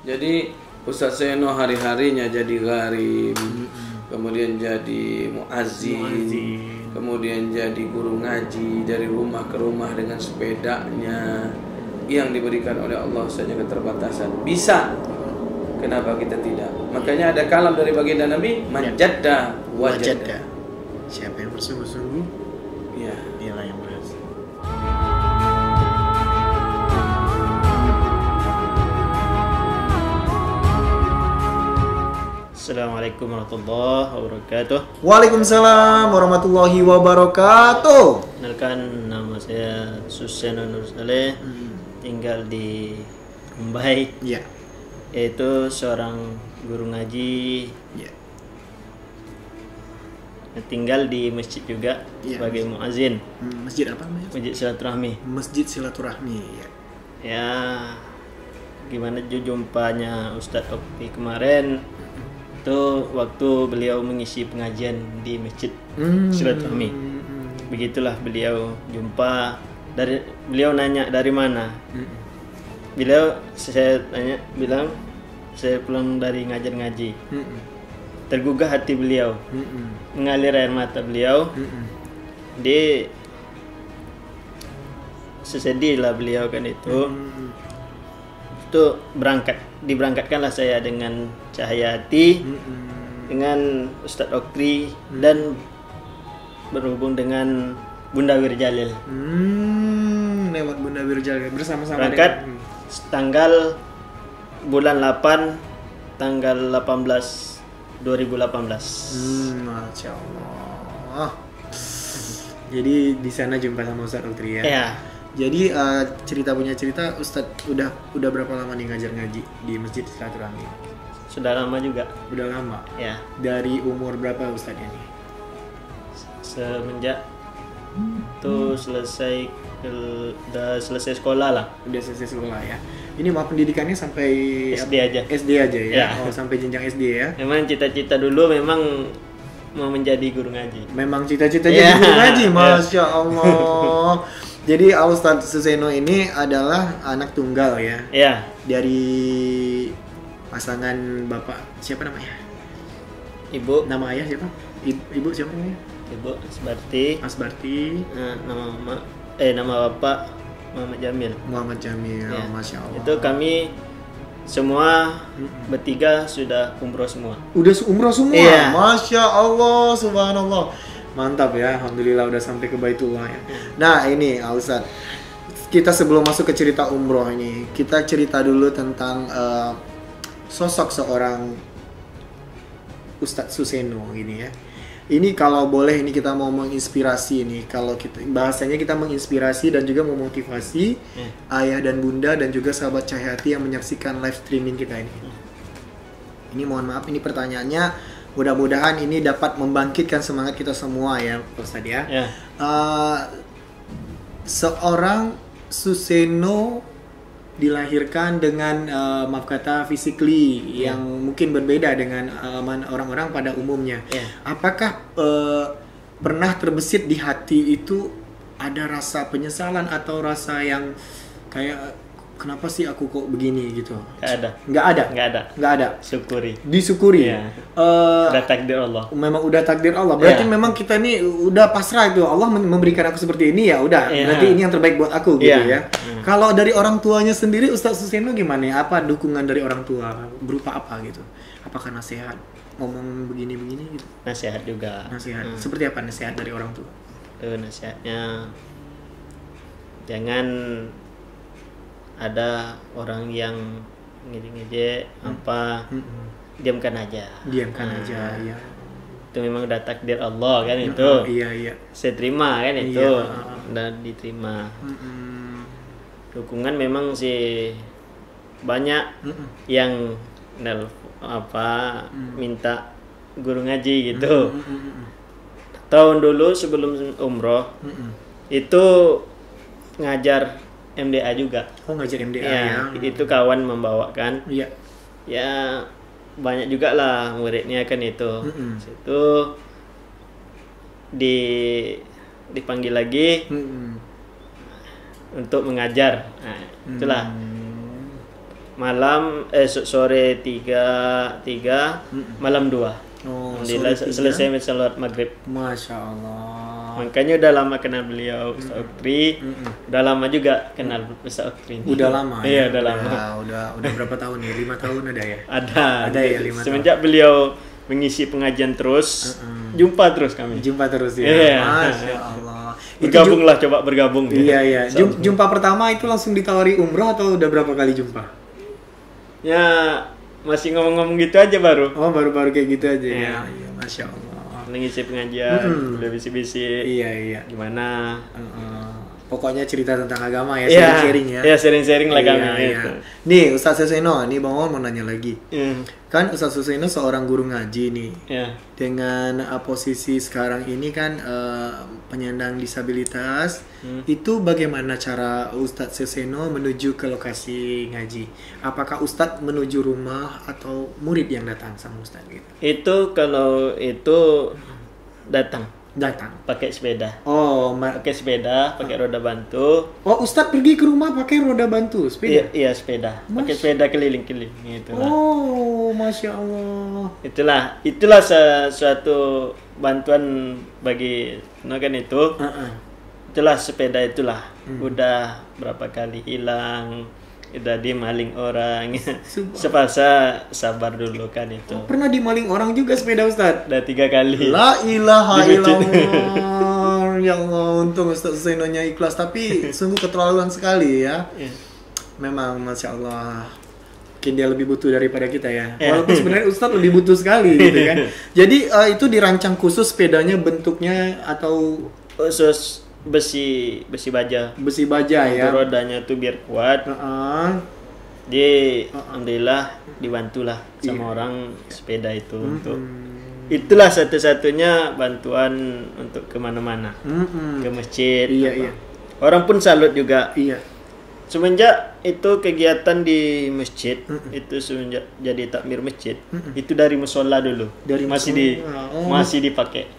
Jadi Ustadz Seno hari-harinya jadi gharib, kemudian jadi muazzin, kemudian jadi guru ngaji dari rumah ke rumah dengan sepedanya yang diberikan oleh Allah saja keterbatasan. Bisa. Kenapa kita tidak? Makanya ada kalam dari baginda Nabi, manjadda wajadda. Siapa yang bersungguh-sungguh, Ya. dialah yang berhasil. Assalamualaikum warahmatullahi wabarakatuh. Waalaikumsalam warahmatullahi wabarakatuh. Kenalkan, nama saya Suseno Nur Saleh, tinggal di Mumbai, Ya. yaitu seorang guru ngaji, Ya. tinggal di masjid juga Ya, sebagai muazin, Masjid apa namanya? masjid silaturahmi. Masjid Silaturahmi. Ya. Ya, gimana jumpanya Ustadz Okti kemarin? Itu waktu beliau mengisi pengajian di masjid silaturahmi. Begitulah beliau jumpa, beliau nanya dari mana. Saya tanya, bilang saya pulang dari ngajar ngaji. Tergugah hati beliau, mengalir air mata beliau. Sesedih lah beliau kan itu. Itu diberangkatkanlah saya dengan cahaya hati, dengan Ustadz Okri dan berhubung dengan Bunda Wirjalil. Lewat Bunda Wirjalil bersama-sama Berangkat tanggal bulan 8 tanggal 18 2018. Masya Allah. Jadi di sana jumpa sama Ustadz Okri ya. Ya, Jadi punya cerita Ustadz udah berapa lama nih ngajar ngaji di Masjid Silaturahmi? sudah lama juga. Udah lama. Ya, Dari umur berapa Ustadz ini? semenjak tuh udah selesai sekolah lah. Udah selesai sekolah ya. Ini mau pendidikannya sampai SD aja. SD aja ya. Ya. Oh, sampai jenjang SD ya. Memang cita-cita dulu memang mau menjadi guru ngaji. Memang cita-citanya guru ngaji, Masya Allah. Jadi Ustadz Suseno ini adalah anak tunggal ya. Ya, Dari pasangan bapak siapa namanya? Ibu, Nama ayah siapa? Ibu siapa namanya? Ibu Asbarti. Asbarti Nama bapak Muhammad Jamil. Muhammad Jamil. Ya. Masya Allah. Itu kami semua bertiga sudah umroh semua. Udah umroh semua. Iya. Masya Allah, subhanallah. Mantap ya, alhamdulillah udah sampai ke Baitullah ya. Nah ini Ustadz, kita sebelum masuk ke cerita umroh ini, kita cerita dulu tentang sosok seorang Ustadz Suseno ini ya. Ini kalau boleh ini kita mau menginspirasi nih, kalau kita bahasanya kita menginspirasi dan juga memotivasi ayah dan bunda dan juga sahabat Cahyati yang menyaksikan live streaming kita ini. Ini mohon maaf, ini pertanyaannya mudah-mudahan ini dapat membangkitkan semangat kita semua ya Ustadz ya. Ya. Seorang Suseno dilahirkan dengan maaf kata physically yang mungkin berbeda dengan orang-orang pada umumnya. Apakah pernah terbesit di hati itu ada rasa penyesalan atau rasa yang kayak kenapa sih aku kok begini gitu? Nggak ada. Syukuri. Disyukuri. Iya. Udah takdir Allah. Memang udah takdir Allah. Berarti memang kita nih udah pasrah itu. Allah memberikan aku seperti ini ya udah. Berarti ini yang terbaik buat aku gitu ya. Kalau dari orang tuanya sendiri Ustadz Suseno gimana ya? Apa dukungan dari orang tua? Berupa apa gitu? Apakah nasihat? Ngomong begini-begini gitu? Nasihat juga. Nasihat. Seperti apa nasihat dari orang tua? Nasihatnya jangan ada orang yang ngejek apa, diamkan aja. Diamkan aja ya. Itu memang udah takdir Allah kan itu. Iya. Saya terima kan itu. Udah diterima. Dukungan memang sih banyak yang minta guru ngaji gitu. Tahun dulu sebelum umroh itu ngajar MDA juga. Oh ngajar MDA ya. Itu kawan membawakan. Iya. Ya banyak juga lah muridnya kan itu. Situ dipanggil lagi untuk mengajar. Nah, itulah. malam sore 3, malam 2. Oh, Alhamdulillah sore 3. selesai salat maghrib. Masya Allah. Makanya udah lama kenal beliau Ustaz Oktri. Udah lama juga kenal Ustaz Oktri. Udah lama. Iya, ya? udah lama. Udah berapa tahun nih? 5 tahun ada ya? Ada ya 5 tahun. Semenjak beliau mengisi pengajian terus, jumpa terus kami. Jumpa terus ya. Iya. Masya Allah. Bergabunglah, coba bergabung. Iya, iya. Jumpa pertama itu langsung ditawari umroh atau udah berapa kali jumpa? Ya, masih ngomong-ngomong gitu aja baru. Oh, baru-baru kayak gitu aja ya. Iya. Iya, Masya Allah. Mengisi pengajian, udah bisi-bisi. Iya, iya. Gimana? Pokoknya cerita tentang agama ya, Iya, sharing-sharing ya. Iya, sharing-sharing lah kami. Iya, iya. Gitu. Nih, Ustaz Suseno, nih Bang Wawan mau nanya lagi. Iya. Kan Ustaz Suseno seorang guru ngaji nih. Iya. Dengan posisi sekarang ini kan penyandang disabilitas, itu bagaimana cara Ustadz Suseno menuju ke lokasi ngaji? Apakah Ustadz menuju rumah atau murid yang datang sama Ustadz gitu? Itu kalau itu datang Datang. pakai sepeda. Oh, Pakai sepeda, pakai roda bantu. Ustadz pergi ke rumah pakai roda bantu sepeda. Iya, sepeda. Pakai sepeda keliling-keliling gitu lah. Oh, Masya Allah. Itulah suatu bantuan bagi kan itu. Itulah sepeda itulah. Udah berapa kali hilang, udah dimaling orang. Sepasa sabar dulu kan itu. Pernah dimaling orang juga sepeda Ustadz? Udah 3 kali. La ilaha Di masjid. illallah. Ya Allah, untung Ustadz Susenonya ikhlas, tapi sungguh keterlaluan sekali ya. Iya. Memang Masya Allah, mungkin dia lebih butuh daripada kita ya. Walaupun sebenarnya Ustadz lebih butuh sekali gitu kan. Jadi itu dirancang khusus sepedanya bentuknya atau Khusus besi baja. besi baja ya. Untuk rodanya tuh biar kuat. Alhamdulillah dibantulah sama orang sepeda itu untuk itulah satu-satunya bantuan untuk kemana-mana, ke masjid. Iya, apa. iya. Orang pun salut juga. Iya. Semenjak itu kegiatan di masjid, itu semenjak jadi takmir masjid, itu dari musola dulu. Dari masih dipakai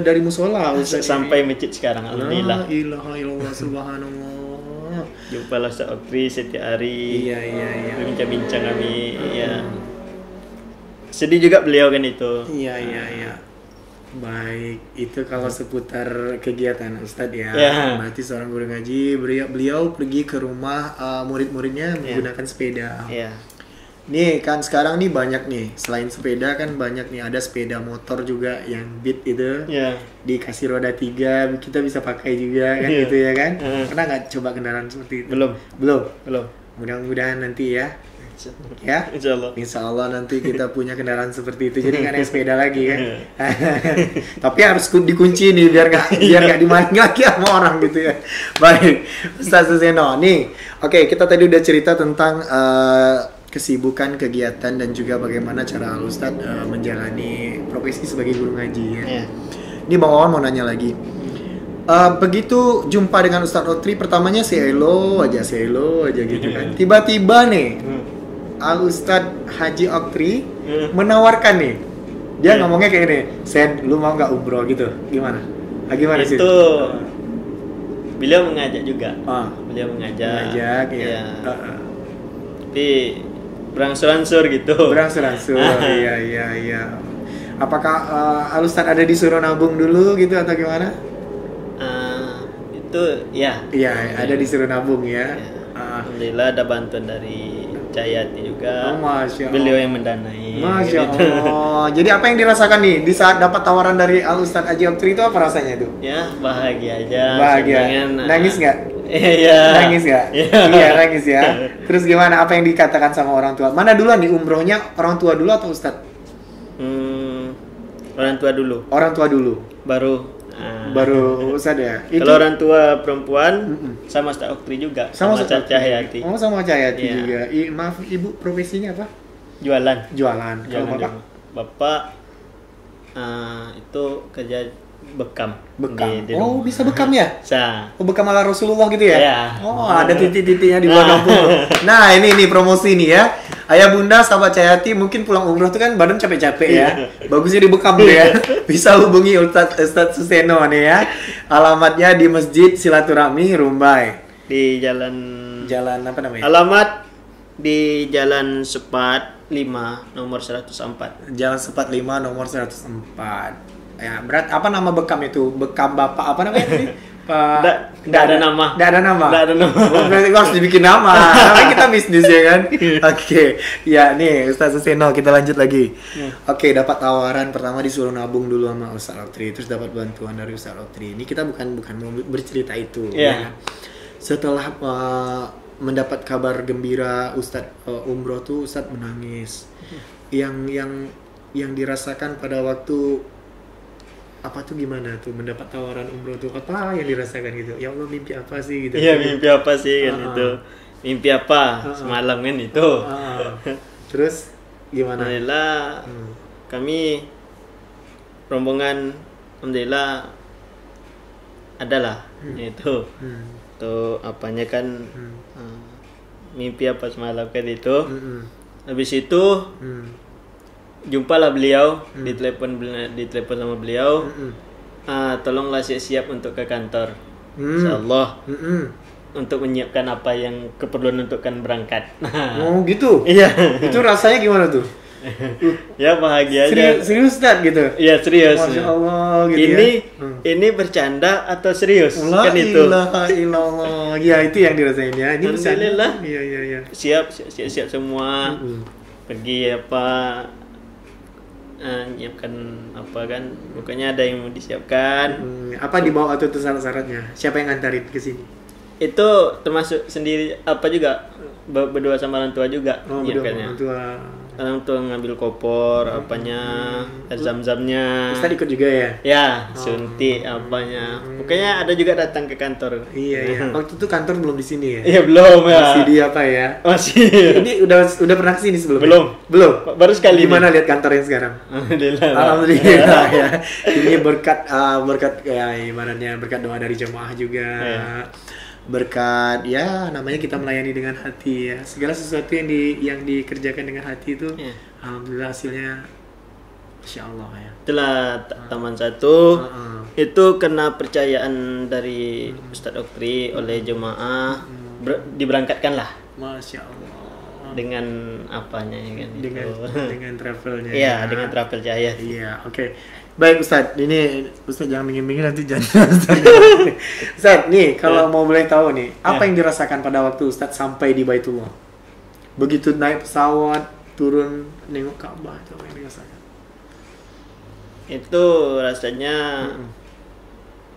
Dari musola Ustadz. sampai masjid sekarang. Alhamdulillah. La ilaha illallah subhanallah. Jumpa lah Ustaz Oktri setiap hari. Iya, iya, iya. Berbincang-bincang kami. Ya. Sedih juga beliau kan itu. Iya, iya, iya. Baik, itu kalau seputar kegiatan Ustadz ya. Ya. Berarti seorang guru ngaji, beliau pergi ke rumah murid-muridnya menggunakan sepeda. Iya. Nih kan sekarang nih banyak nih, selain sepeda kan banyak nih, ada sepeda motor juga yang Beat itu. Iya. Dikasih roda 3, kita bisa pakai juga kan gitu ya kan. Pernah nggak coba kendaraan seperti itu? Belum. Belum. Mudah-mudahan nanti ya. Ya, Insyaallah. Insya Allah nanti kita punya kendaraan seperti itu, jadi nggak naik sepeda lagi kan. Tapi harus dikunci nih biar nggak dimaling lagi sama orang gitu ya. Baik, Ustaz Suseno nih. Oke, kita tadi udah cerita tentang kesibukan, kegiatan, dan juga bagaimana cara Ustaz menjalani profesi sebagai guru ngaji ya. Iya. Ini Bang Wawan mau nanya lagi. Begitu jumpa dengan Ustadz Oktri, pertamanya hello aja gitu kan. Tiba-tiba nih Al-Ustadz Haji Oktri menawarkan nih, dia ngomongnya kayak gini, Sen, lu mau nggak umroh gitu? Gimana sih? Itu beliau mengajak juga. Beliau mengajak ya. Tapi berangsur-angsur gitu. Iya. Apakah Al-Ustadz ada disuruh nabung dulu gitu atau gimana? Itu ya. Iya, ada disuruh nabung ya. Alhamdulillah ada bantuan dari Cayati juga. Masya Allah. Beliau yang mendanai. Masya Allah. Jadi apa yang dirasakan nih di saat dapat tawaran dari Al Ustadz Haji Oktri itu apa rasanya tuh? Ya bahagia aja. Bahagia. Nangis nggak? Iya. Nangis nggak? Iya nangis ya. Terus gimana? Apa yang dikatakan sama orang tua? Mana duluan nih umrohnya? Orang tua dulu atau Ustadz? Orang tua dulu. Orang tua dulu. Baru Ustadz ya. Kalau orang tua perempuan sama Ustadz Oktri juga. Sama Cahayati. Oh sama Cahayati Iya. juga. Maaf ibu profesinya apa? Jualan. Kalau bapak? Bapak itu kerja bekam. Di Oh rumah. bisa bekam ya? Bisa. Oh bekam ala Rasulullah gitu ya? Iya. Oh ada titik-titiknya di belakang pun. Nah ini promosi nih ya. Ayah bunda sahabat Cahayati mungkin pulang umroh tuh kan badan capek-capek ya. Bagusnya dibekam tuh ya. Bisa hubungi Ustadz Suseno nih ya. Alamatnya di Masjid Silaturahmi Rumbai. Di jalan Apa namanya? alamat di Jalan Sepat 5 nomor 104. Jalan Sepat 5 nomor 104. Ya, berat apa nama bekam itu? Bekam Bapak apa namanya tadi? Nggak ada nama. Nggak ada nama. Nggak ada nama. Oh, berarti harus dibikin nama. Namanya kita bisnis ya kan. Oke. Ya nih Ustaz Suseno, kita lanjut lagi. Oke, dapat tawaran pertama disuruh nabung dulu sama Ustaz Otri, terus dapat bantuan dari Ustaz Otri. Ini kita bukan mau bercerita itu. Ya. Setelah mendapat kabar gembira Ustaz umroh tuh Ustaz menangis. Yang dirasakan pada waktu apa tuh gimana tuh mendapat tawaran umroh tuh, apa yang dirasakan gitu? Ya Allah, mimpi apa sih gitu? Iya, mimpi apa sih kan itu? Mimpi apa semalam kan itu? Terus gimana? Alhamdulillah kami rombongan alhamdulillah adalah itu. Tuh apanya kan mimpi apa semalam kan itu. Habis itu jumpalah beliau, ditelepon sama beliau, tolonglah siap untuk ke kantor, insyaallah, untuk menyiapkan apa yang keperluan untuk kan berangkat. Oh gitu? Iya. Itu rasanya gimana tuh? Ya bahagia aja. Serius Ustaz gitu? Iya serius. Masya Allah gitu ini bercanda atau serius? Allah, kan itu. Ilallah. Ya itu yang dirasain ya. Ini alhamdulillah. Iya. Siap semua. Pergi apa? Nyiapkan apa kan, pokoknya ada yang mau disiapkan. Apa dibawa atau itu syarat-syaratnya? Siapa yang ngantarin ke sini? Itu termasuk sendiri apa juga berdua sama orang tua juga nyiapkannya. Orang tua ngambil kopor apanya, zam-zamnya. Ustaz ikut juga ya? Ya, suntik apanya. Pokoknya ada juga datang ke kantor. Iya. Waktu itu kantor belum di sini ya? Iya, belum ya. Masih di apa ya? Masih. Ini udah pernah kesini sebelumnya? Belum. Baru sekali. Gimana lihat kantor yang sekarang? Alhamdulillah ya. Ini berkat ya ibaratnya berkat doa dari jemaah juga. Berkat ya namanya kita melayani dengan hati ya, segala sesuatu yang dikerjakan dengan hati itu alhamdulillah hasilnya Masya Allah ya. Itulah Taman 1 itu kena percayaan dari Ustadz Oktri oleh jemaah diberangkatkan lah. Masya Allah. Dengan apanya ya kan? Dengan travelnya. Iya, dengan travel Cahaya. Iya, oke. Baik Ustadz, ini Ustadz jangan dingin-dingin nanti jangan. Ustadz, nih kalau mau boleh tahu nih, apa yang dirasakan pada waktu Ustadz sampai di Baitullah? Begitu naik pesawat, turun, nengok Ka'bah, itu apa yang dirasakan? Itu rasanya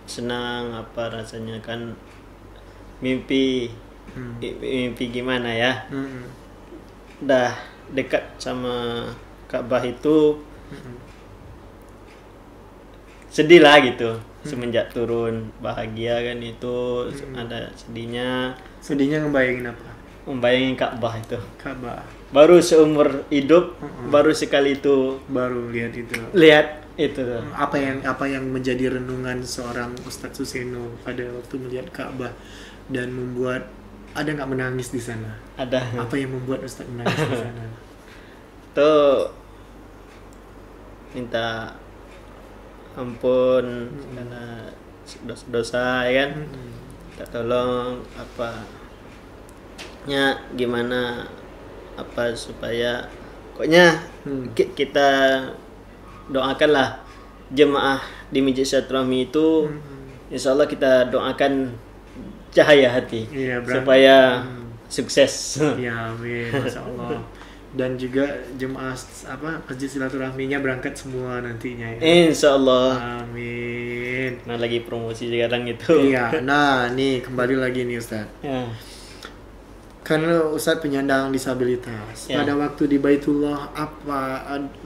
senang, apa rasanya kan mimpi gimana ya? Dah dekat sama Ka'bah itu sedih lah gitu. Semenjak turun bahagia kan itu ada sedihnya Ngebayangin apa? Membayangin Ka'bah itu. Ka'bah. Baru seumur hidup baru sekali itu baru lihat itu. Apa yang menjadi renungan seorang Ustadz Suseno pada waktu melihat Ka'bah dan membuat ada nggak menangis di sana? Ada. Apa yang membuat Ustadz menangis di sana? Tuh minta ampun karena dosa ya kan. Minta tolong gimana apa supaya pokoknya kita doakanlah jemaah di Masjid Silaturahmi itu insyaallah kita doakan cahaya hati supaya sukses. Ya amin, Masya Allah. Dan juga jemaah Masjid Silaturahminya berangkat semua nantinya ya. Insyaallah. Amin. Nah lagi promosi sekarang itu. Iya. Nah nih kembali lagi nih Ustadz. Ya. Karena Ustadz penyandang disabilitas. Pada waktu di Baitullah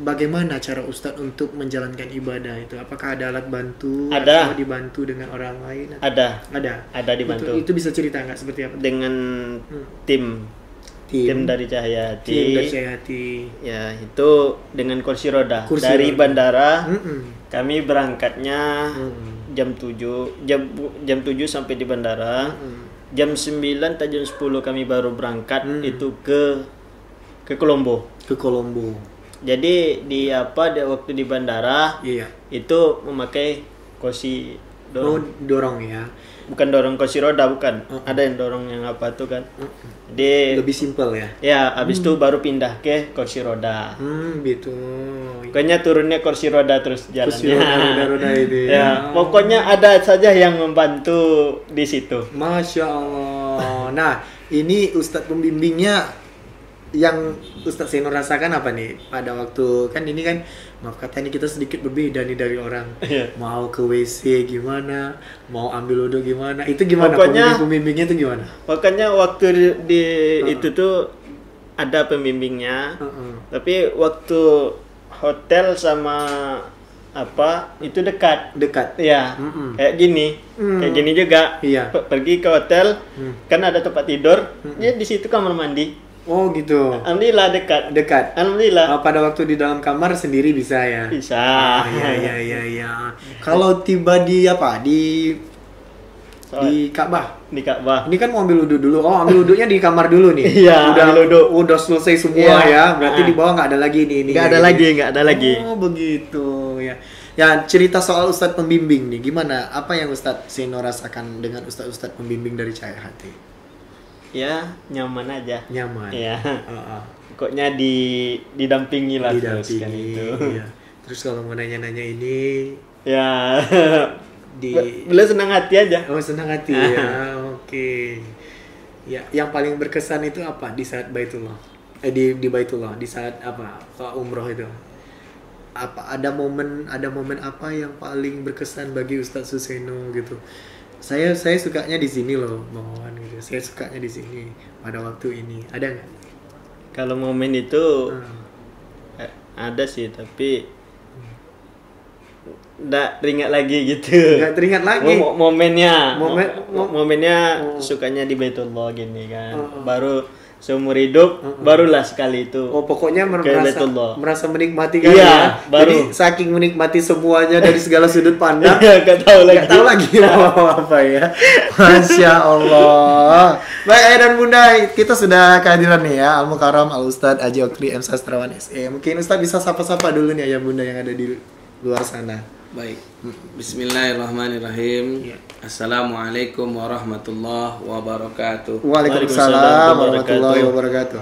bagaimana cara Ustadz untuk menjalankan ibadah itu? Apakah ada alat bantu? Ada. Atau dibantu dengan orang lain? Ada dibantu. Itu bisa cerita nggak seperti apa? Dengan tim dari Cahaya Hati. Tim dari Cahaya Hati. Ya, itu dengan kursi roda. Dari bandara kami berangkatnya jam 7 sampai di bandara. Jam 9 atau jam 10 kami baru berangkat itu ke Kolombo. Jadi waktu di bandara itu memakai kursi dorong ya. Bukan dorong kursi roda, bukan. Ada yang dorong yang apa tuh kan. Jadi lebih simpel ya. Ya, habis itu baru pindah ke kursi roda. Gitu. Pokoknya turunnya kursi roda terus jalannya. Kursi roda itu ya. Pokoknya ada saja yang membantu di situ. Masya Allah. Nah, ini Ustadz pembimbingnya yang Ustadz Seno rasakan apa nih pada waktu, kan ini kan maaf kata ini kita sedikit berbeda nih dari orang. Mau ke WC gimana, mau ambil wudhu gimana, itu gimana? Pokoknya pembimbingnya itu gimana? Pokoknya waktu di itu tuh ada pembimbingnya, tapi waktu hotel sama apa itu dekat ya. Kayak gini juga. Pergi ke hotel kan ada tempat tidur, ya di situ kamar mandi. Oh gitu. Alhamdulillah dekat. Alhamdulillah. Pada waktu di dalam kamar sendiri bisa ya. Bisa. Iya. Kalau tiba di apa? Di Ka'bah. Di Ka'bah. Ini kan mau ambil wudhu dulu. Oh, ambil wudhunya di kamar dulu nih. Iya. Udah selesai semua ya. Berarti di bawah nggak ada lagi nih. Nggak ada lagi. Oh begitu ya. Ya, cerita soal Ustadz pembimbing nih. Gimana? Apa yang Ustadz Seno rasakan dengan Ustadz pembimbing dari Cahaya Hati? Ya, nyaman aja. Nyaman. Ya. Pokoknya didampingi lah terus kan itu. Iya. Terus kalau mau nanya-nanya ini ya beliau senang hati aja. Oh, senang hati ya. Oke. Ya, yang paling berkesan itu apa di saat Baitullah? Di Baitullah, di saat apa? Umroh itu. Apa ada momen apa yang paling berkesan bagi Ustadz Suseno gitu? Saya sukanya di sini loh, Bang Wawan gitu. Saya sukanya di sini pada waktu ini. Ada nggak? Kalau momen itu ada sih, tapi nggak teringat lagi gitu. Nggak teringat lagi. Momennya sukanya di Baitullah gini kan. Baru seumur hidup barulah sekali itu. Oh, pokoknya merasa menikmati kan ya. Jadi Baru saking menikmati semuanya dari segala sudut pandang. Gak tahu lagi apa ya. Masya Allah. Baik ayah dan bunda, kita sudah kehadiran nih ya Al Mukarram Al Ustadz Haji Okri M Sastrawan SE. Mungkin Ustadz bisa sapa-sapa dulu nih ayah bunda yang ada di luar sana. Baik. Bismillahirrahmanirrahim. Assalamualaikum warahmatullahi wabarakatuh. Waalaikumsalam warahmatullahi wabarakatuh.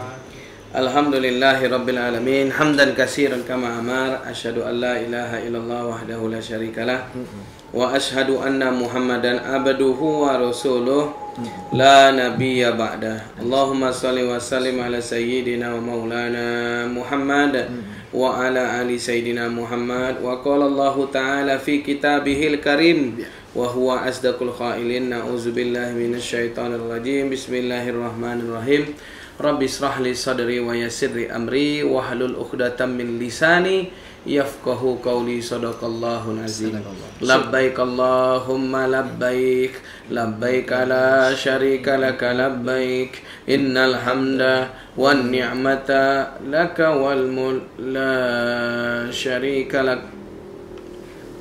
Alhamdulillahi rabbil alamin. Hamdan katsiran kama amar. Asyhadu an la ilaha illallah wahdahu la syarikalah. Wa asyhadu anna Muhammadan abduhu wa rasuluh. La nabiyya ba'dah. Allahumma shalli wa sallim ala sayyidina wa maulana Muhammad wa ala ali sayyidina Muhammad. Wa qala Allah ta'ala fi kitabihil karim wa huwa asdaqul qailin. Na'udzubillahi minasyaitonir rajim. Bismillahirrahmanirrahim. Rabbi israh li sadri wa yassir li amri wa hlul 'uqdatam min lisani yafqahu qawli. Shadaqallahul azim. Labbaik Allahumma labbaik, labbaik la syarika laka labbaik, innal hamda wan ni'mata laka wal mulk la syarika lak.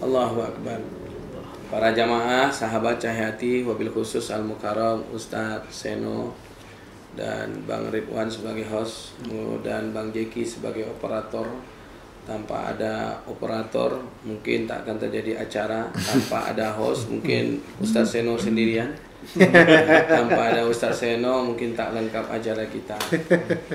Allahu akbar. Para jamaah sahabat Cahaya Hati, wabil khusus Al Mukarram Ustadz Seno dan Bang Ridwan sebagai host dan Bang Jeki sebagai operator. Tanpa ada operator mungkin tak akan terjadi acara. Tanpa ada host mungkin Ustadz Seno sendirian. Tanpa ada Ustadz Seno mungkin tak lengkap acara kita.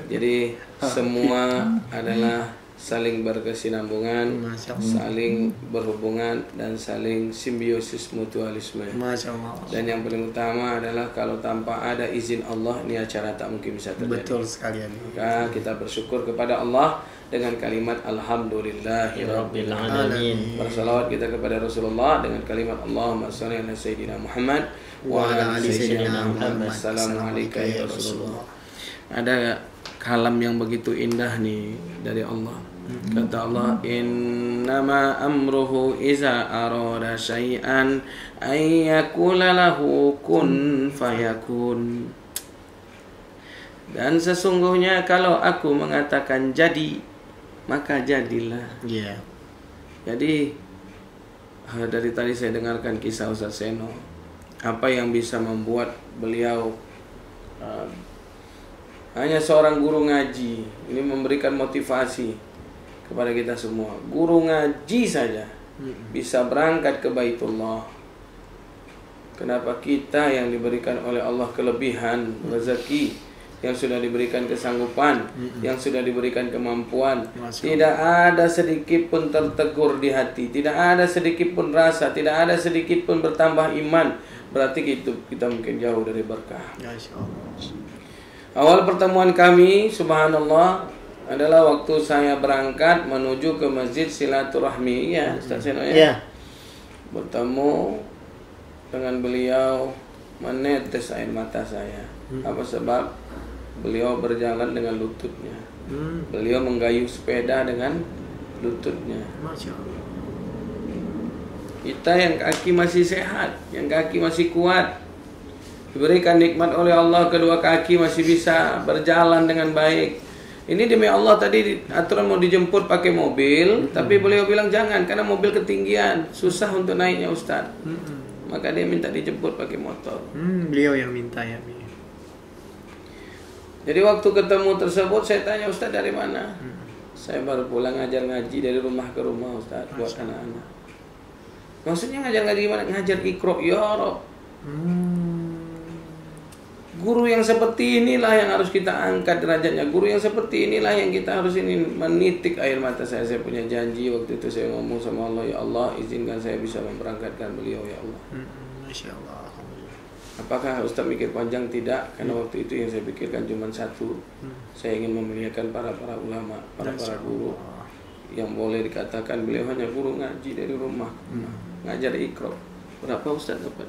Jadi semua adalah saling berkesinambungan, saling berhubungan dan saling simbiosis mutualisme. Masya Allah. Dan yang paling utama adalah kalau tanpa ada izin Allah ini acara tak mungkin bisa terjadi. Betul sekali. Maka kita bersyukur kepada Allah dengan kalimat Alhamdulillahirabbil alamin. Bersalawat kita kepada Rasulullah dengan kalimat Allahumma shalli ala sayyidina Muhammad wa ala ali sayyidina Muhammad. Assalamualaikum ya Rasulullah. Ada kalam yang begitu indah nih dari Allah. Kata Allah, innama amruhu iza arada syai'an ayyakula lahu kun fayakun. Dan sesungguhnya kalau aku mengatakan jadi, maka jadilah. Jadi dari tadi saya dengarkan kisah Ustadz Seno. Apa yang bisa membuat beliau hanya seorang guru ngaji ini memberikan motivasi kepada kita semua. Guru ngaji saja bisa berangkat ke Baitullah, Kenapa kita yang diberikan oleh Allah kelebihan rezeki, yang sudah diberikan kesanggupan, yang sudah diberikan kemampuan, tidak ada sedikit pun tertegur di hati, tidak ada sedikit pun rasa, tidak ada sedikit pun bertambah iman, berarti kita mungkin jauh dari berkah. Awal pertemuan kami, subhanallah, adalah waktu saya berangkat menuju ke Masjid Silaturahmi, ya Ustaz Seno ya. Bertemu dengan beliau, menetes air mata saya. Apa sebab? Beliau berjalan dengan lututnya. Beliau menggayuh sepeda dengan lututnya. Masya Allah. Kita yang kaki masih sehat, yang kaki masih kuat, diberikan nikmat oleh Allah, kedua kaki masih bisa berjalan dengan baik. Ini demi Allah, tadi aturan mau dijemput pakai mobil, tapi beliau bilang jangan, karena mobil ketinggian, susah untuk naiknya Ustaz. Maka dia minta dijemput pakai motor. Beliau yang minta ya. Jadi waktu ketemu tersebut saya tanya, Ustaz dari mana? Saya baru pulang ngajar ngaji dari rumah ke rumah Ustaz, buat anak-anak. Maksudnya ngajar ngaji gimana? Ngajar Iqra ya Rob. Guru yang seperti inilah yang harus kita angkat derajatnya. Guru yang seperti inilah yang kita harus ini menitik air mata saya. Saya punya janji waktu itu, saya ngomong sama Allah, ya Allah izinkan saya bisa memberangkatkan beliau ya Allah. Masya Allah. Apakah Ustaz mikir panjang? Tidak, karena waktu itu yang saya pikirkan cuma satu. Saya ingin memuliakan para ulama, para guru yang boleh dikatakan beliau hanya guru ngaji dari rumah, ngajar Iqra. Berapa Ustaz dapat?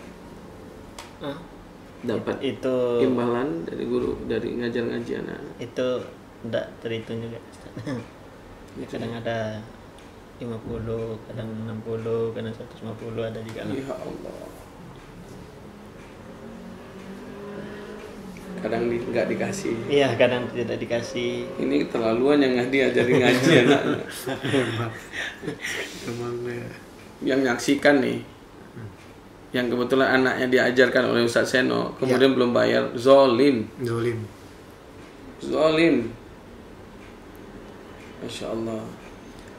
Dapat itu imbalan dari guru, dari ngajar ngaji anak. Itu tidak terhitung juga Ustaz. Ya, kadang ada 50, kadang 60, kadang 150 ada juga. Ya Allah. Kadang nggak dikasih. Iya, kadang tidak dikasih. Ini keterlaluan yang diajarin ngaji anaknya. Yang nyaksikan nih, yang kebetulan anaknya diajarkan oleh Ustaz Seno, kemudian belum bayar, zolim. Masya Allah.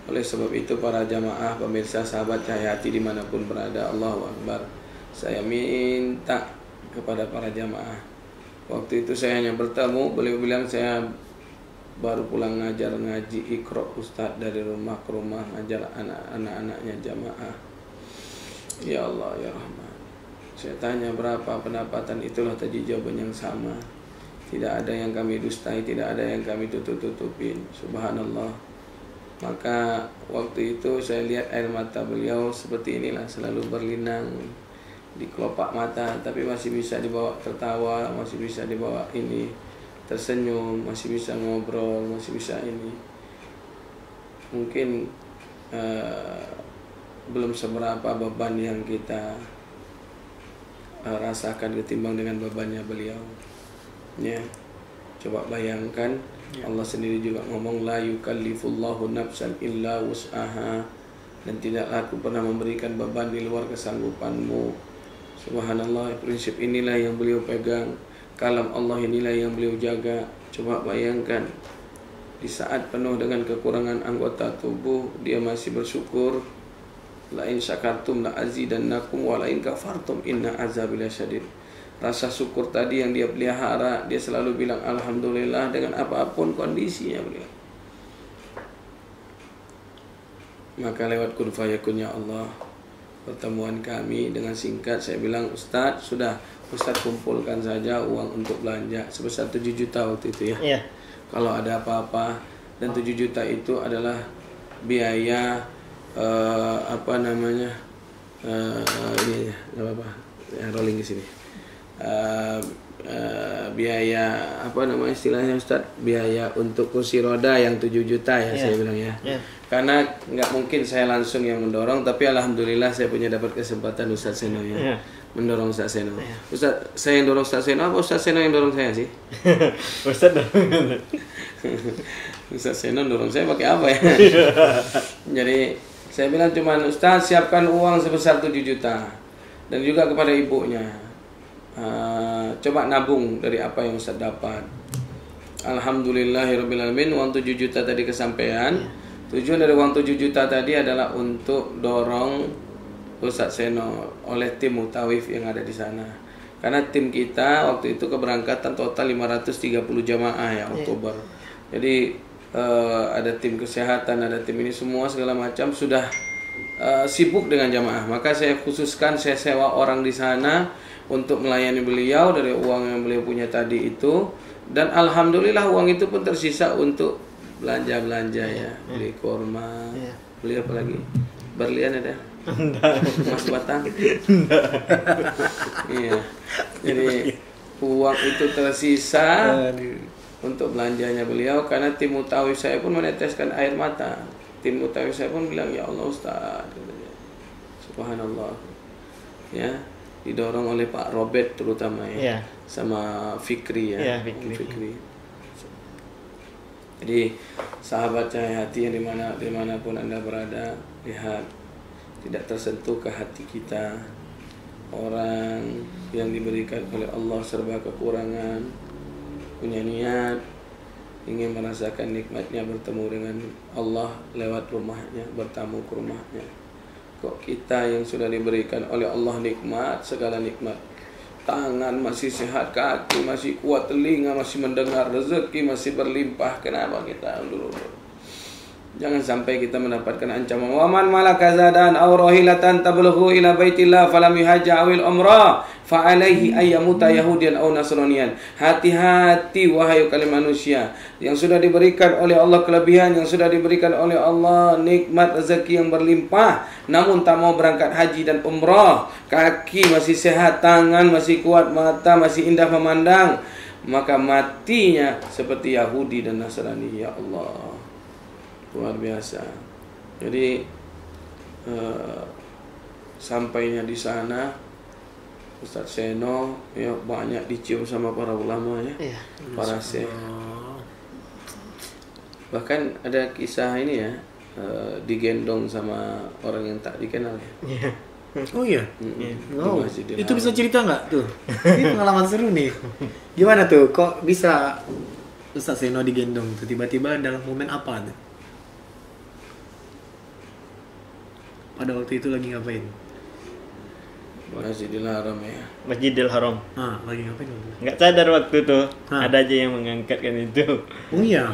Oleh sebab itu para jamaah, pemirsa, sahabat Cahayati dimanapun berada, Allahu Akbar, saya minta kepada para jamaah. Waktu itu saya hanya bertemu, beliau bilang saya baru pulang ngajar ngaji Iqra Ustaz, dari rumah ke rumah ngajar anak-anaknya jamaah. Ya Allah ya Rahman. Saya tanya berapa pendapatan, itulah tadi jawaban yang sama. Tidak ada yang kami dustai, tidak ada yang kami tutup-tutupin. Subhanallah. Maka waktu itu saya lihat air mata beliau seperti inilah, selalu berlinang di kelopak mata, tapi masih bisa dibawa tertawa, masih bisa dibawa ini tersenyum, masih bisa ngobrol, masih bisa ini. Mungkin belum seberapa beban yang kita rasakan ketimbang dengan bebannya beliau. Ya, coba bayangkan, Allah sendiri juga ngomong la yukallifullahu nafsan illa wus'aha, dan tidaklah aku pernah memberikan beban di luar kesanggupanmu. Subhanallah, prinsip inilah yang beliau pegang, kalam Allah inilah yang beliau jaga. Coba bayangkan, di saat penuh dengan kekurangan anggota tubuh, dia masih bersyukur. La in syakartum la azidannakum wa la in kafartum inna azabi lasyadid. Rasa syukur tadi yang dia pelihara, dia selalu bilang alhamdulillah dengan apapun kondisinya beliau. Maka lewat kun fayakunnya Allah, pertemuan kami dengan singkat saya bilang, Ustaz, sudah Ustaz kumpulkan saja uang untuk belanja sebesar 7 juta waktu itu ya. Iya. Kalau ada apa-apa, dan 7 juta itu adalah biaya ini nggak apa-apa, rolling ke sini. Biaya istilahnya Ustaz, biaya untuk kursi roda yang 7 juta ya, saya bilang ya. Karena nggak mungkin saya langsung yang mendorong, tapi alhamdulillah saya punya dapat kesempatan Ustaz Seno ya, mendorong Ustaz Seno. Ustaz, saya yang dorong Ustaz Seno apa Ustaz Seno yang dorong saya sih? Ustaz dorong. Ustaz Seno dorong saya pakai apa ya? Jadi saya bilang cuman, Ustaz siapkan uang sebesar 7 juta, dan juga kepada ibunya, coba nabung dari apa yang Ustaz dapat. Alhamdulillahirrabbilalamin, uang 7 juta tadi kesampaian. Tujuan dari uang 7 juta tadi adalah untuk dorong Ustadz Seno oleh tim Mutawif yang ada di sana. Karena tim kita waktu itu keberangkatan total 530 jamaah ya Oktober. Jadi ada tim kesehatan, ada tim ini semua segala macam sudah sibuk dengan jamaah. Maka saya khususkan saya sewa orang di sana untuk melayani beliau dari uang yang beliau punya tadi itu. Dan alhamdulillah uang itu pun tersisa untuk belanja ya, beli kurma, beli apa lagi? Berlian ada? Emas batang? Iya. Jadi uang itu tersisa untuk belanjanya beliau karena tim Mutawif saya pun meneteskan air mata. Tim Mutawif saya pun bilang, ya Allah Ustaz, subhanallah. Ya, didorong oleh Pak Robert terutama ya. Sama Fikri ya, Fikri. Jadi sahabat Cahaya Hati yang dimanapun Anda berada, lihat tidak tersentuh ke hati kita orang yang diberikan oleh Allah serba kekurangan, punya niat ingin merasakan nikmatnya bertemu dengan Allah lewat rumahnya, bertamu ke rumahnya. Kok kita yang sudah diberikan oleh Allah nikmat, segala nikmat, tangan masih sehat, kaki masih kuat, telinga masih mendengar, rezeki masih berlimpah, kenapa kita dulu? Jangan sampai kita mendapatkan ancaman. Waman malaka zadan aw rahilatan tablughu ila baitillah falam yuhajja awil umrah fa alaihi ayyamuta yahudiyan aw nasraniyan. Hati-hati wahai kalian manusia yang sudah diberikan oleh Allah kelebihan, yang sudah diberikan oleh Allah nikmat rezeki yang berlimpah, namun tak mau berangkat haji dan umrah, kaki masih sehat, tangan masih kuat, mata masih indah memandang, maka matinya seperti Yahudi dan Nasrani. Ya Allah, luar biasa. Jadi sampainya di sana Ustadz Seno ya banyak dicium sama para ulama ya, para syekh. Bahkan ada kisah ini ya, digendong sama orang yang tak dikenal ya. Oh iya. Oh, itu bisa cerita nggak tuh? Ini pengalaman seru nih. Gimana tuh? Kok bisa Ustadz Seno digendong tuh tiba-tiba dalam momen apa tuh? Pada waktu itu lagi ngapain? Masjidil Haram ya. Masjidil Haram. Lagi ngapain? Nggak sadar waktu itu. Ada aja yang mengangkatkan itu. Oh iya.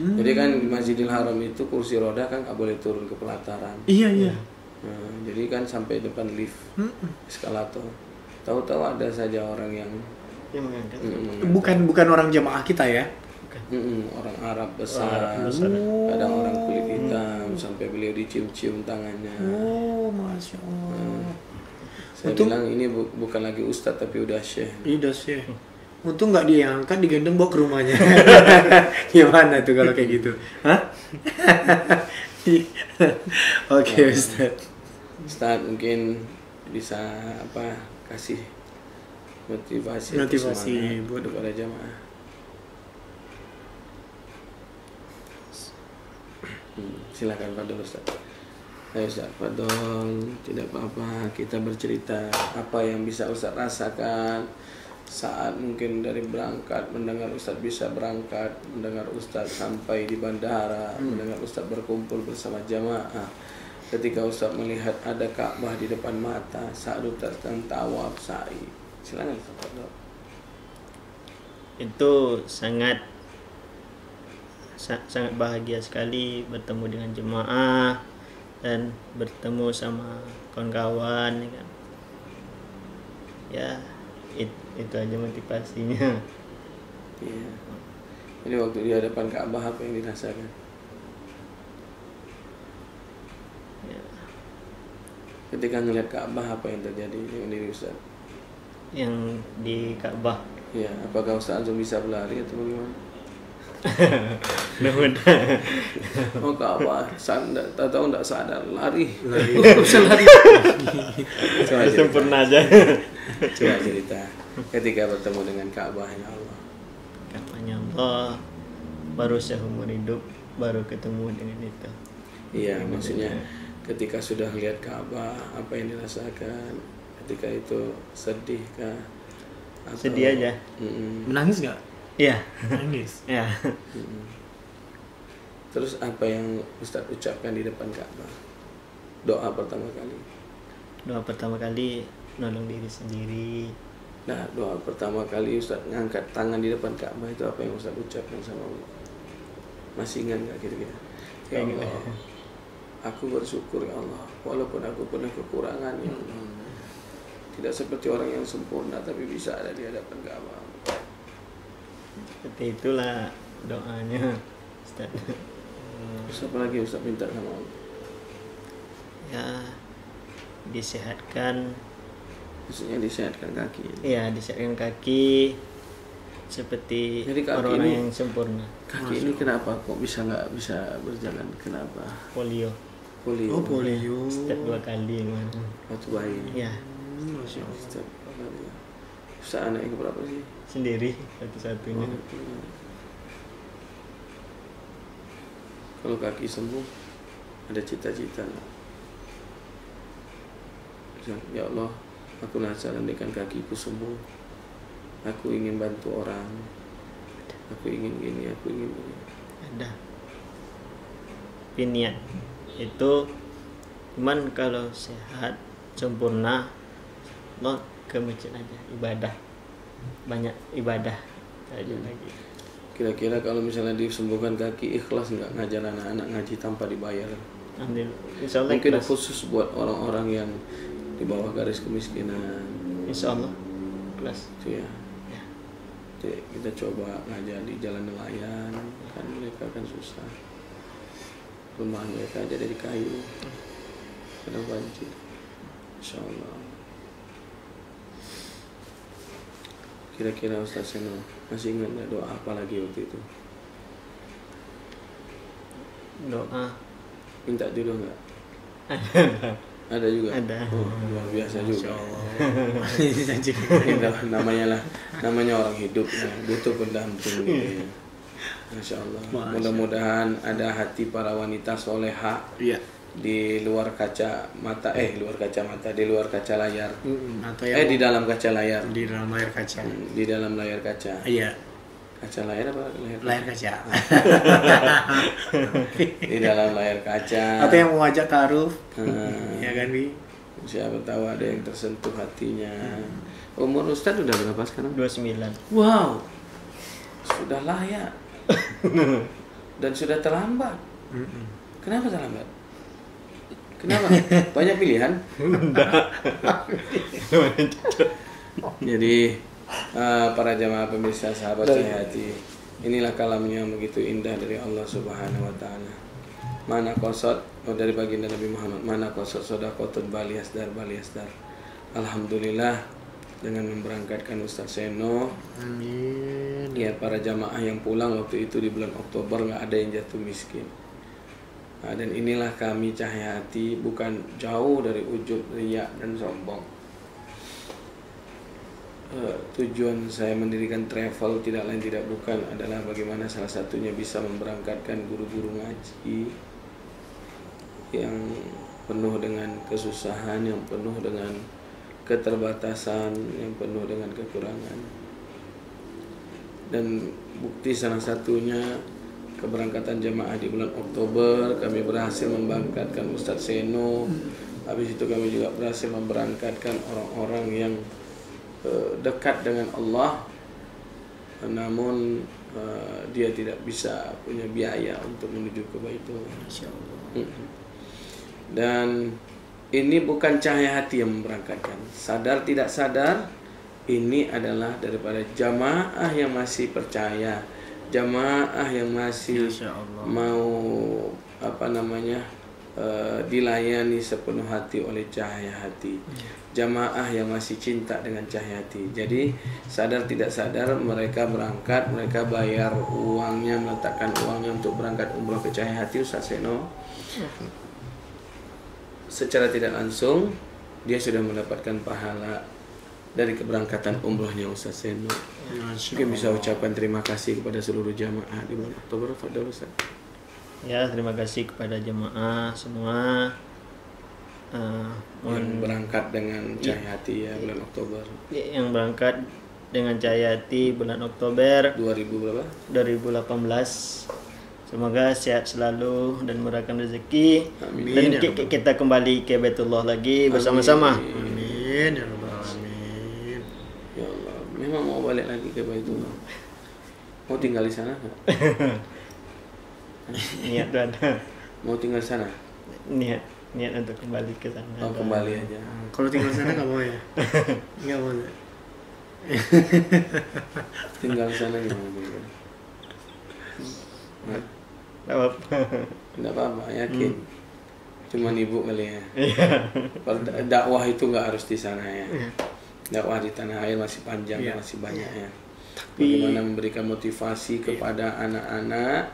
Jadi kan di Masjidil Haram itu kursi roda kan nggak boleh turun ke pelataran. Iya. Jadi kan sampai depan lift, eskalator. Tahu-tahu ada saja orang yang mengangkat. Bukan orang jamaah kita ya? Orang Arab besar. Ada orang kulit hitam sampai beliau dicium-cium tangannya. Oh, masya Allah. Saya bilang ini bukan lagi ustadz tapi udah syekh. Udah syekh. Untung nggak diangkat, digendong bawa ke rumahnya. Gimana tuh kalau kayak gitu? Hah? Oke, Ustadz. Ustadz mungkin bisa kasih motivasi buat para jamaah. Silakan Fadol Ustaz. Ayo Ustaz Fadol, tidak apa-apa kita bercerita apa yang bisa Ustaz rasakan saat mungkin dari berangkat, mendengar Ustaz bisa berangkat, mendengar Ustaz sampai di bandara, mendengar Ustaz berkumpul bersama jamaah, ketika Ustaz melihat ada Ka'bah di depan mata saat Ustaz sedang tawaf sa'i. Silakan Ustaz Fadol. Itu sangat bahagia sekali bertemu dengan jemaah dan bertemu sama kawan-kawan kan. Ya, itu aja motivasinya. Iya. Jadi waktu di hadapan Ka'bah apa yang dirasakan? Ya. Ketika ngelihat Ka'bah apa yang terjadi dengan diri Ustaz? Yang di Ka'bah. Ya, apakah Ustaz langsung bisa berlari atau bagaimana? Oh Ka'bah, tahu nggak sadar lari. Bisa lari. Coba sempurna aja. Coba cerita ketika bertemu dengan Ka'bah ya Allah. Ka'bahnya Allah, baru seumur hidup baru ketemu dengan itu. Iya, maksudnya ketika sudah lihat Ka'bah apa yang dirasakan ketika itu? Sedih kah? Sedih aja. Menangis nggak? Iya. Menangis. Ya. Terus apa yang Ustaz ucapkan di depan Ka'bah? Doa pertama kali. Doa pertama kali nolong diri sendiri. Nah, doa pertama kali Ustaz ngangkat tangan di depan Ka'bah itu apa yang Ustaz ucapkan sama Allah? Masih ingat nggak kira-kira? Ya Allah, aku bersyukur ya Allah, walaupun aku penuh kekurangan ya Allah. Tidak seperti orang yang sempurna tapi bisa ada di hadapan Ka'bah. Seperti itulah doanya, Ustaz. Terus apa lagi Ustaz minta sama Allah? Ya, disehatkan. Maksudnya disehatkan kaki. Iya, disehatkan kaki seperti Jadi kaki orang ini- yang sempurna. Kaki ini kenapa kok nggak bisa berjalan? Kenapa? Polio. Polio. Oh, polio. Setiap 2 kali kan. Waktu bayi. Ya, Masya Allah. Setiap kali. Ustaz anak yang berapa sih? sendiri satu-satunya. Kalau kaki sembuh, ada cita-cita nggak? Ya Allah, aku penasaran dengan kakiku sembuh. Aku ingin bantu orang. Aku ingin gini, aku ingin ini. Ada. Tapi niat itu cuman kalau sehat sempurna lo ke masjid aja ibadah, banyak ibadah aja lagi. Kira-kira kalau misalnya disembuhkan kaki, ikhlas nggak ngajar anak-anak ngaji tanpa dibayar? Alhamdulillah. Insya Allah Mungkin ikhlas. khusus buat orang-orang yang di bawah garis kemiskinan. Insya Allah ikhlas. Itu ya. Jadi kita coba ngajar di jalan nelayan, kan mereka kan susah. Rumah mereka aja dari kayu, kadang banjir. Insya Allah. Kira-kira Ustaz Seno masih ingat nggak doa apa lagi waktu itu? Doa Minta jodoh nggak? Ada juga. Ada. Oh, luar biasa juga. Janji. namanya orang hidup ya, butuh pendamping gitu ya. Masya Allah. Mudah-mudahan ada hati para wanita soleha Iya. di luar kaca mata, di luar kaca layar. Atau yang Di dalam kaca layar. di dalam layar kaca. Di dalam layar kaca. Iya, Kaca layar apa layar? layar kaca. Di dalam layar kaca. Atau yang mau ajak taruh, Hmm. ya kan Bi? Siapa tahu ada yang tersentuh hatinya. Umur Ustadz udah berapa sekarang? 29. Wow, sudah layak dan sudah terlambat. Kenapa terlambat? Kenapa? Banyak pilihan. Jadi para jamaah pemirsa sahabat saya hati, inilah kalamnya yang begitu indah dari Allah Subhanahu Wa Taala. Mana kosot dari baginda Nabi Muhammad. Mana kosot sodakotun bali asdar. Alhamdulillah dengan memberangkatkan Ustaz Seno. Amin. Ya, para jamaah yang pulang waktu itu di bulan Oktober nggak ada yang jatuh miskin. Nah, dan inilah kami Cahaya Hati, bukan jauh dari ujub, riya dan sombong. Tujuan saya mendirikan travel tidak lain tidak bukan adalah bagaimana salah satunya bisa memberangkatkan guru-guru ngaji yang penuh dengan kesusahan, yang penuh dengan keterbatasan, yang penuh dengan kekurangan. Dan bukti salah satunya keberangkatan jemaah di bulan Oktober, kami berhasil memberangkatkan Ustadz Seno. Habis itu kami juga berhasil memberangkatkan orang-orang yang dekat dengan Allah, namun dia tidak bisa punya biaya untuk menuju ke Baitul. Dan ini bukan Cahaya Hati yang memberangkatkan. Sadar tidak sadar, ini adalah daripada jamaah yang masih percaya, jamaah yang masih mau dilayani sepenuh hati oleh Cahaya Hati, jamaah yang masih cinta dengan Cahaya Hati. Jadi sadar tidak sadar mereka berangkat, mereka bayar uangnya, meletakkan uangnya untuk berangkat umroh ke Cahaya Hati Ustaz Seno. Secara tidak langsung dia sudah mendapatkan pahala dari keberangkatan umrohnya Ustaz Seno. Mungkin bisa ucapkan terima kasih kepada seluruh jamaah di bulan Oktober. Fadhil Ustaz. Ya, terima kasih kepada jemaah semua yang berangkat dengan Cahaya Hati ya bulan Oktober. Yang berangkat dengan Cahaya Hati bulan Oktober 2000 berapa? 2018 Semoga sehat selalu dan murahkan rezeki. Amin. Dan kita kembali ke Baitullah lagi bersama-sama. Amin ya rabbal alamin. Ya Allah, memang mau balik lagi ke Baitullah. Mau tinggal di sana nggak? Niat tuh ada. Mau tinggal di sana? Niat untuk kembali ke sana. Oh, kembali aja. Kalau tinggal sana nggak mau ya? Nggak mau. Tinggal di sana gimana? Nggak apa-apa, yakin. Cuman ibu kali ya. Kalau dakwah itu nggak harus di sana ya. Dakwah di tanah air masih panjang, masih banyak ya. Bagaimana memberikan motivasi kepada anak-anak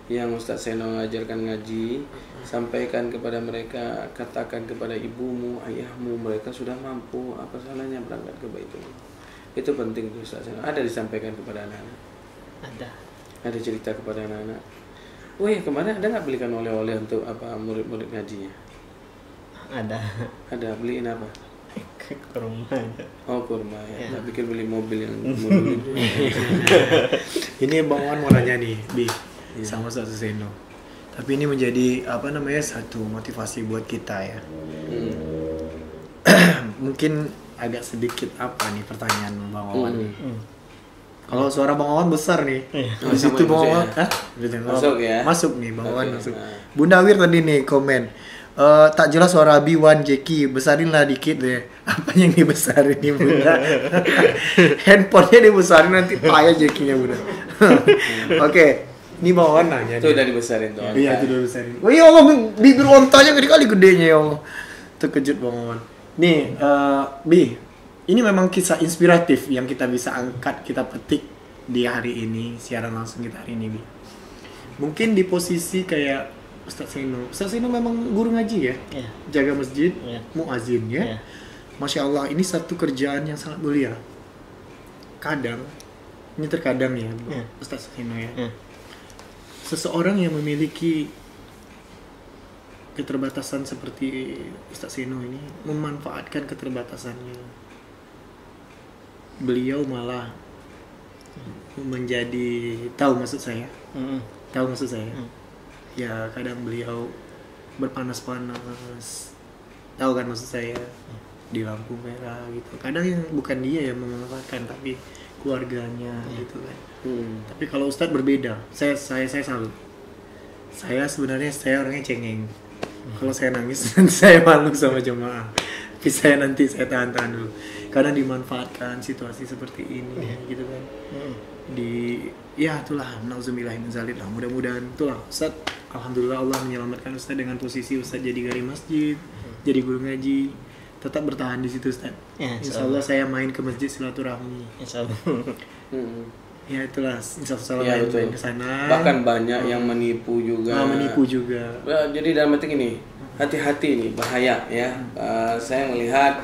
yang Ustaz Seno mengajarkan ngaji, sampaikan kepada mereka, katakan kepada ibumu, ayahmu, mereka sudah mampu, apa salahnya berangkat ke Baitullah. Itu penting tuh Ustaz Seno. Ada disampaikan kepada anak-anak. Ada cerita kepada anak-anak. Oh ya, kemarin ada nggak belikan oleh-oleh untuk apa murid-murid ngajinya? Ada. Beliin apa? Kurma aja. Oh, kurma ya. Tak pikir beli mobil yang mobil itu. Ini Bang Wan mau nanya nih, Bi, sama Ustaz Seno. Tapi ini menjadi satu motivasi buat kita ya. Mungkin agak sedikit pertanyaan Bang Wan nih. Kalau suara Bang Wawan besar nih. Di situ Bang Wawan, Masuk ya. Masuk nih Bang Wawan masuk. Bunda Wir tadi nih komen. Tak jelas suara Abi Wan Jeki, besarin lah dikit deh. Apa yang dibesarin nih Bunda? Handphonenya dibesarin nanti payah Jekinya Bunda. Oke, ini Bang Wawan nanya. Itu udah dibesarin tuh. Iya, itu udah dibesarin. Oh ya Allah, bibir ontanya kali gedenya ya Allah. Terkejut Bang Wawan. Nih, Bi. Ini memang kisah inspiratif yang kita bisa angkat, kita petik di hari ini, siaran langsung kita hari ini, Bi. Mungkin di posisi kayak Ustaz Seno. Ustaz Seno memang guru ngaji ya? Iya. Jaga masjid, Iya. muazin ya? Iya. Masya Allah, ini satu kerjaan yang sangat mulia. Kadang, ini terkadang ya, Ustaz Seno ya. Iya. Seseorang yang memiliki keterbatasan seperti Ustaz Seno ini, memanfaatkan keterbatasannya. Beliau malah menjadi tahu maksud saya ya, kadang beliau berpanas-panas, tahu kan maksud saya, di lampu merah gitu. Kadang yang bukan dia yang memanfaatkan tapi keluarganya gitu kan. Tapi kalau Ustadz berbeda, saya salut. Saya sebenarnya orangnya cengeng. Kalau saya nangis saya malu sama jemaah. Tapi saya tahan dulu. Karena dimanfaatkan situasi seperti ini gitu kan. Itulah nauzubillah min zalik lah. Mudah-mudahan itulah Ustaz, alhamdulillah Allah menyelamatkan Ustaz dengan posisi Ustaz jadi gari masjid, jadi guru ngaji. Tetap bertahan di situ Ustaz. Insyaallah saya main ke masjid silaturahmi. Insyaallah. Ya itulah, insyaallah main ke sana. Bahkan banyak yang menipu juga. Jadi dalam arti ini, hati-hati nih, bahaya ya. Saya melihat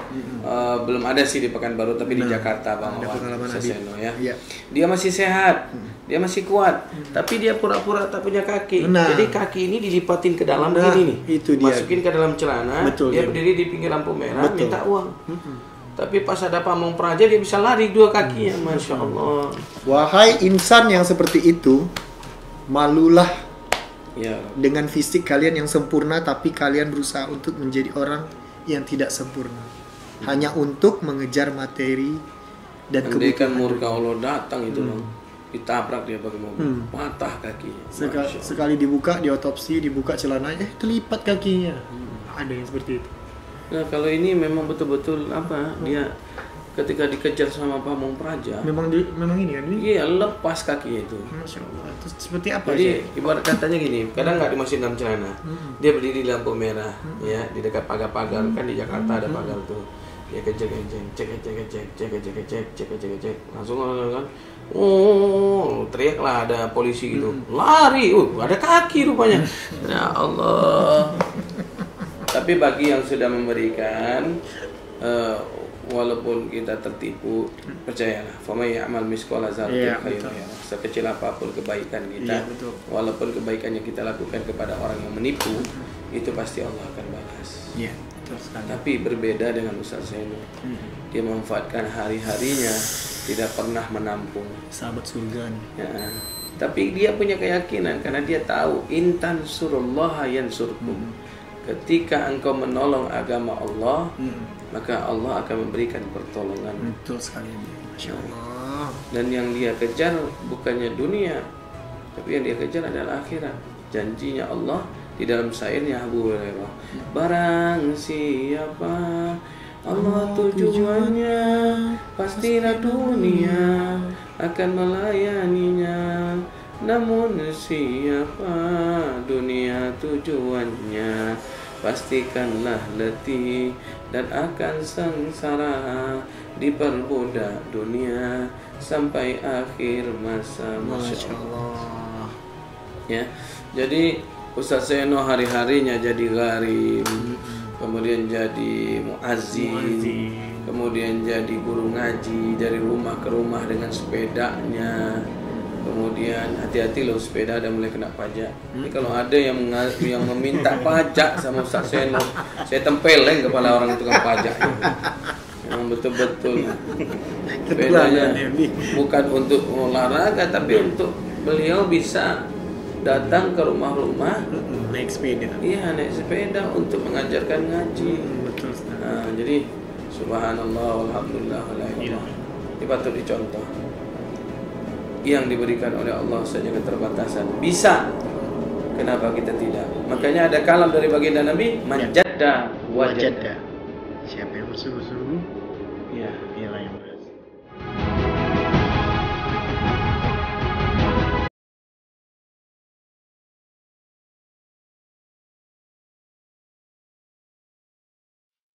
belum ada sih di Pekanbaru, tapi di Jakarta Bang Wawan Seno ya. Dia masih sehat, dia masih kuat, tapi dia pura-pura tak punya kaki. Jadi kaki ini dilipatin ke dalam begini nih. Itu dia. Masukin ke dalam celana, dia berdiri di pinggir lampu merah, minta uang. Tapi pas ada pamong praja dia bisa lari dua kakinya, Masya Allah. Wahai insan yang seperti itu, malulah dengan fisik kalian yang sempurna, tapi kalian berusaha untuk menjadi orang yang tidak sempurna, hanya untuk mengejar materi dan kebutuhan. Murka Allah datang itu loh, ditabrak dia pakai mobil, patah kakinya. Sekali dibuka, diotopsi, dibuka celananya, terlipat kakinya. Ada yang seperti itu. Nah kalau ini memang betul-betul dia ketika dikejar sama pamong praja. Memang ini kan? Iya, lepas kakinya itu. Masya Allah. Terus seperti apa? Jadi ibarat katanya gini, kadang nggak dimasukin dalam celana. Dia berdiri di lampu merah, ya di dekat pagar-pagar kan di Jakarta ada pagar tuh. Dia cek, langsung kan. Teriaklah ada polisi gitu. Lari, ada kaki rupanya. Ya Allah. Tapi bagi yang sudah memberikan, walaupun kita tertipu, percayalah, famay ya'mal misqala dzarratin khairan yarah. Sekecil apapun kebaikan kita, walaupun kebaikan yang kita lakukan kepada orang yang menipu, itu pasti Allah akan balas. Tapi berbeda dengan Ustaz Seno. Dia memanfaatkan hari-harinya, tidak pernah menampung. Sahabat surga nih. Tapi dia punya keyakinan karena dia tahu intan surullaha yansurkum. Ketika engkau menolong agama Allah, maka Allah akan memberikan pertolongan. Betul sekali. Masya Allah. Dan yang dia kejar bukannya dunia, tapi yang dia kejar adalah akhirat. Janjinya Allah di dalam syairnya Abu Hurairah, barang siapa Allah tujuannya, pastilah dunia akan melayaninya. Namun siapa dunia tujuannya, pastikanlah letih dan akan sengsara, diperbudak dunia sampai akhir masa. Masya Allah. Ya, jadi Ustaz Seno hari-harinya jadi gharib, kemudian jadi muazzin, kemudian jadi guru ngaji dari rumah ke rumah dengan sepedanya. Kemudian hati-hati loh, sepeda ada mulai kena pajak. Jadi kalau ada yang meminta pajak sama Ustaz Seno, saya tempelin kepala orang tukang pajak itu. Yang betul-betul sepedanya bukan untuk olahraga, tapi untuk beliau bisa datang ke rumah-rumah naik sepeda. Iya, naik sepeda untuk mengajarkan ngaji. Betul. Nah, jadi subhanallah, alhamdulillah, la ilaha illallah. Ini patut dicontoh. Yang diberikan oleh Allah saja keterbatasan bisa, kenapa kita tidak? Makanya ada kalam dari baginda Nabi, manjadda wajadda. Siapa yang bersungguh-sungguh, Ya, ialah yang